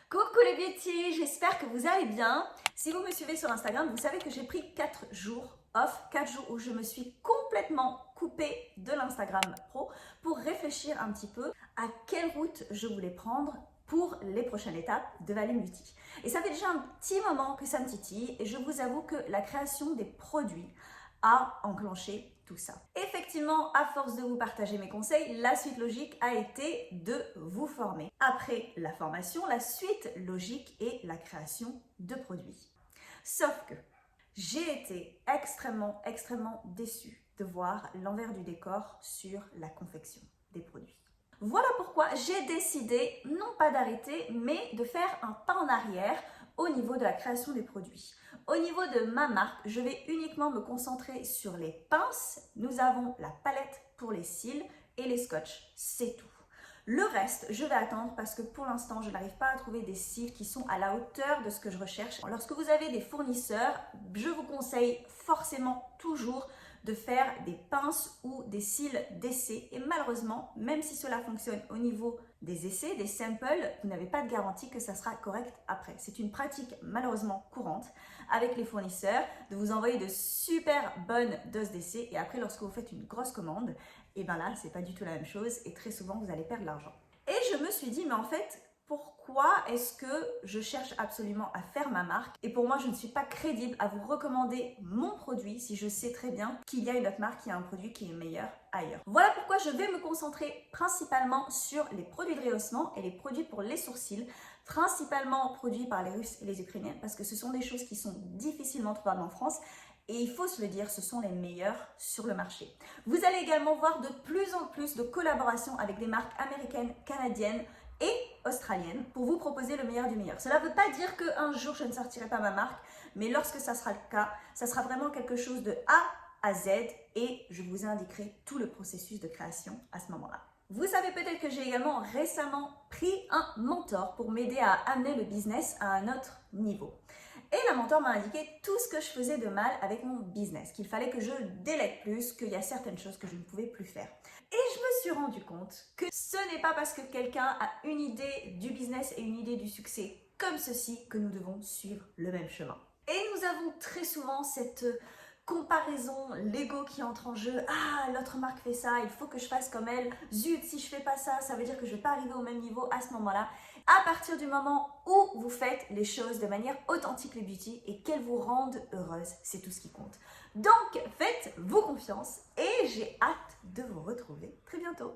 Coucou les beauty, j'espère que vous allez bien. Si vous me suivez sur Instagram, vous savez que j'ai pris 4 jours off, 4 jours où je me suis complètement coupée de l'Instagram Pro pour réfléchir un petit peu à quelle route je voulais prendre pour les prochaines étapes de Valine Beauty. Et ça fait déjà un petit moment que ça me titille et je vous avoue que la création des produits a enclenché tout ça. Effectivement, à force de vous partager mes conseils, la suite logique a été de vous former. Après la formation, la suite logique est la création de produits. Sauf que j'ai été extrêmement déçue de voir l'envers du décor sur la confection des produits. Voilà pourquoi j'ai décidé non pas d'arrêter, mais de faire un pas en arrière au niveau de la création des produits. Au niveau de ma marque, je vais uniquement me concentrer sur les pinces. Nous avons la palette pour les cils et les scotch, c'est tout. Le reste, je vais attendre parce que pour l'instant, je n'arrive pas à trouver des cils qui sont à la hauteur de ce que je recherche. Lorsque vous avez des fournisseurs, je vous conseille forcément toujours de faire des pinces ou des cils d'essai. Et malheureusement, même si cela fonctionne au niveau des essais, des samples, vous n'avez pas de garantie que ça sera correct après. C'est une pratique malheureusement courante avec les fournisseurs de vous envoyer de super bonnes doses d'essai et après lorsque vous faites une grosse commande, et bien là, c'est pas du tout la même chose et très souvent, vous allez perdre de l'argent. Et je me suis dit, mais en fait, pourquoi est-ce que je cherche absolument à faire ma marque? Et pour moi, je ne suis pas crédible à vous recommander mon produit si je sais très bien qu'il y a une autre marque qui a un produit qui est meilleur ailleurs. Voilà pourquoi je vais me concentrer principalement sur les produits de rehaussement et les produits pour les sourcils, principalement produits par les Russes et les Ukrainiens parce que ce sont des choses qui sont difficilement trouvables en France. Et il faut se le dire, ce sont les meilleurs sur le marché. Vous allez également voir de plus en plus de collaborations avec des marques américaines, canadiennes et australiennes pour vous proposer le meilleur du meilleur. Cela ne veut pas dire qu'un jour je ne sortirai pas ma marque, mais lorsque ça sera le cas, ça sera vraiment quelque chose de A à Z et je vous indiquerai tout le processus de création à ce moment-là. Vous savez peut-être que j'ai également récemment pris un mentor pour m'aider à amener le business à un autre niveau. Et la mentor m'a indiqué tout ce que je faisais de mal avec mon business, qu'il fallait que je délègue plus, qu'il y a certaines choses que je ne pouvais plus faire. Et je me suis rendu compte que ce n'est pas parce que quelqu'un a une idée du business et une idée du succès comme ceci que nous devons suivre le même chemin. Et nous avons très souvent cette comparaison, l'ego qui entre en jeu. Ah, l'autre marque fait ça, il faut que je fasse comme elle. Zut, si je fais pas ça, ça veut dire que je vais pas arriver au même niveau à ce moment-là. À partir du moment où vous faites les choses de manière authentique, les beauty, et qu'elles vous rendent heureuse, c'est tout ce qui compte. Donc, faites-vous confiance et j'ai hâte de vous retrouver très bientôt.